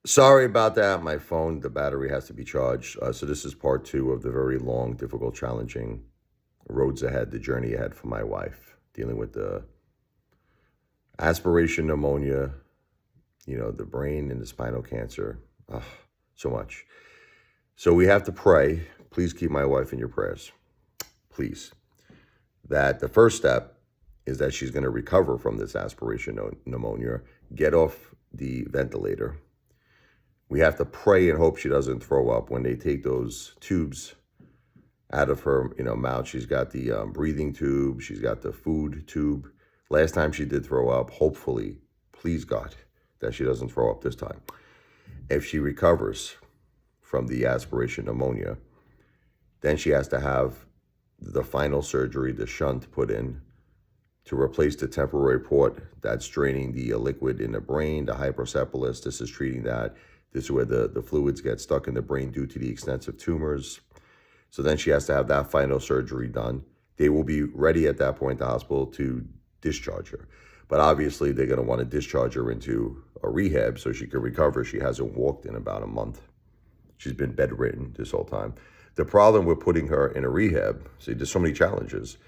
Sorry about that. My phone, the battery has to be charged. So this is part two of the very long, difficult, challenging roads ahead, the journey ahead for my wife, dealing with the aspiration pneumonia, the brain and the spinal cancer. So much. So we have to pray. Please keep my wife in your prayers. Please. That the first step is that she's going to recover from this aspiration pneumonia, get off the ventilator. We have to pray and hope she doesn't throw up when they take those tubes out of her, mouth. She's got the breathing tube. She's got the food tube. Last time she did throw up, hopefully, please God, that she doesn't throw up this time. If she recovers from the aspiration pneumonia, then she has to have the final surgery, the shunt put in to replace the temporary port that's draining the liquid in the brain, the hydrocephalus. This is treating that. This is where the fluids get stuck in the brain due to the extensive tumors. So then she has to have that final surgery done. They will be ready at that point, the hospital, to discharge her. But obviously, they're going to want to discharge her into a rehab so she can recover. She hasn't walked in about a month. She's been bedridden this whole time. The problem with putting her in a rehab, see, there's so many challenges.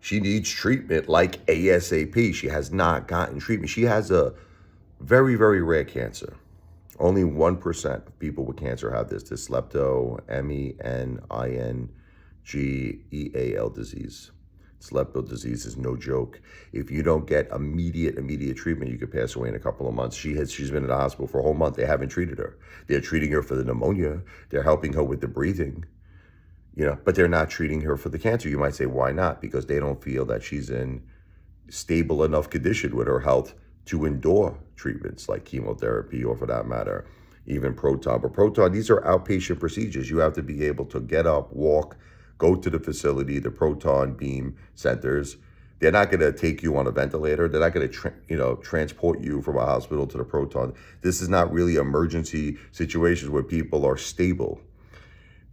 She needs treatment like ASAP. She has not gotten treatment. She has a very, very rare cancer. Only 1% of people with cancer have this leptomeningeal disease. Lepto disease is no joke. If you don't get immediate treatment, you could pass away in a couple of months. She's been in the hospital for a whole month. They haven't treated her. They're treating her for the pneumonia. They're helping her with the breathing. But they're not treating her for the cancer. You might say, why not? Because they don't feel that she's in stable enough condition with her health to endure treatments like chemotherapy, or for that matter, even proton. But proton, these are outpatient procedures. You have to be able to get up, walk, go to the facility, the proton beam centers. They're not going to take you on a ventilator. They're not going to, transport you from a hospital to the proton. This is not really emergency situations where people are stable.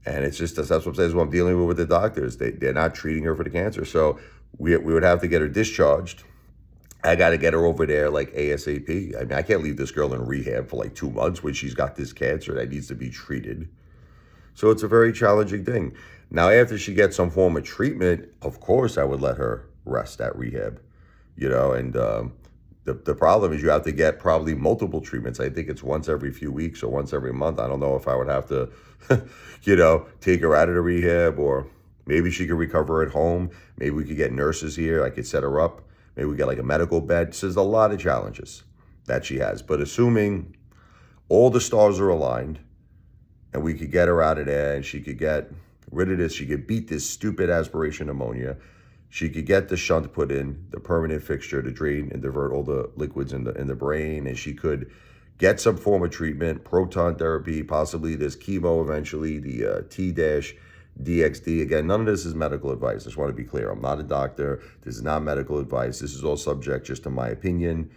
And it's just, that's what I'm saying, is what I'm dealing with the doctors. They're not treating her for the cancer. So we would have to get her discharged. I got to get her over there like ASAP. I mean, I can't leave this girl in rehab for like 2 months when she's got this cancer that needs to be treated. So it's a very challenging thing. Now, after she gets some form of treatment, of course, I would let her rest at rehab, and the problem is you have to get probably multiple treatments. I think it's once every few weeks or once every month. I don't know if I would have to, take her out of the rehab, or maybe she could recover at home. Maybe we could get nurses here. I could set her up. Maybe we get like a medical bed. So there's a lot of challenges that she has. But assuming all the stars are aligned and we could get her out of there and she could get rid of this, she could beat this stupid aspiration pneumonia, she could get the shunt put in, the permanent fixture to drain and divert all the liquids in the brain, and she could get some form of treatment, proton therapy, possibly this chemo eventually, the T-DXD. Again, none of this is medical advice. I just want to be clear. I'm not a doctor. This is not medical advice. This is all subject just to my opinion,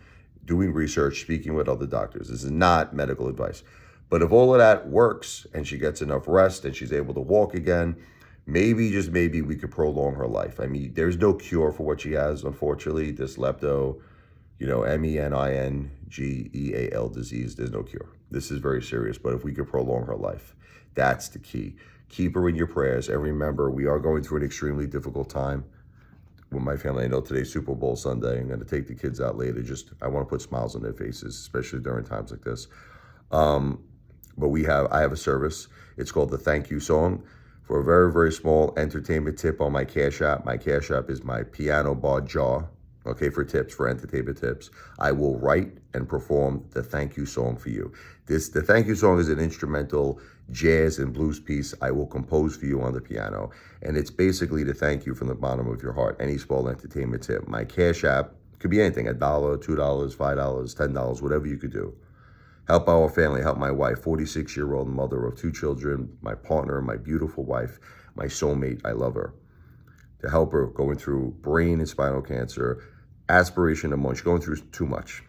doing research, speaking with other doctors. This is not medical advice. But if all of that works and she gets enough rest and she's able to walk again, maybe, just maybe, we could prolong her life. I mean, there's no cure for what she has, unfortunately. This lepto, meningeal disease, there's no cure. This is very serious, but if we could prolong her life, that's the key. Keep her in your prayers. And remember, we are going through an extremely difficult time with my family. I know today's Super Bowl Sunday. I'm going to take the kids out later. I want to put smiles on their faces, especially during times like this. But I have a service. It's called the Thank You Song. For a very, very small entertainment tip on my Cash App. My Cash App is my piano bar jaw. Okay, for entertainment tips, I will write and perform the thank you song for you. The thank you song is an instrumental jazz and blues piece I will compose for you on the piano. And it's basically to thank you from the bottom of your heart. Any small entertainment tip. My Cash App could be anything, $1, $2, $5, $10, whatever you could do. Help our family, help my wife, 46-year-old mother of 2 children, my partner, my beautiful wife, my soulmate, I love her. To help her going through brain and spinal cancer, aspiration pneumonia, she's going through too much.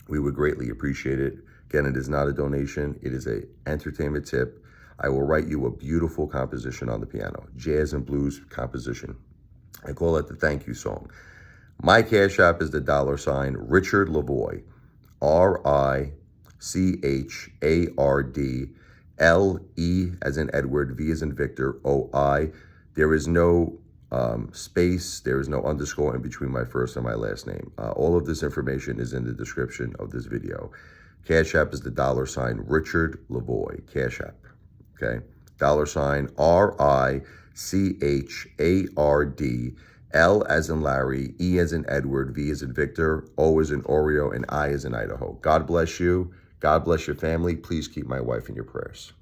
We would greatly appreciate it. Again, it is not a donation. It is an entertainment tip. I will write you a beautiful composition on the piano, jazz and blues composition. I call it the thank you song. My Cash App is the $, RichardLevoi, RichardLevoi. RichardLe as in Edward, V as in Victor, OI. There is no space, there is no underscore in between my first and my last name. All of this information is in the description of this video. Cash App is the $ RichardLevoi, Cash App, okay? $RichardL as in Larry, E as in Edward, V as in Victor, O as in Oreo, and I as in Idaho. God bless you. God bless your family. Please keep my wife in your prayers.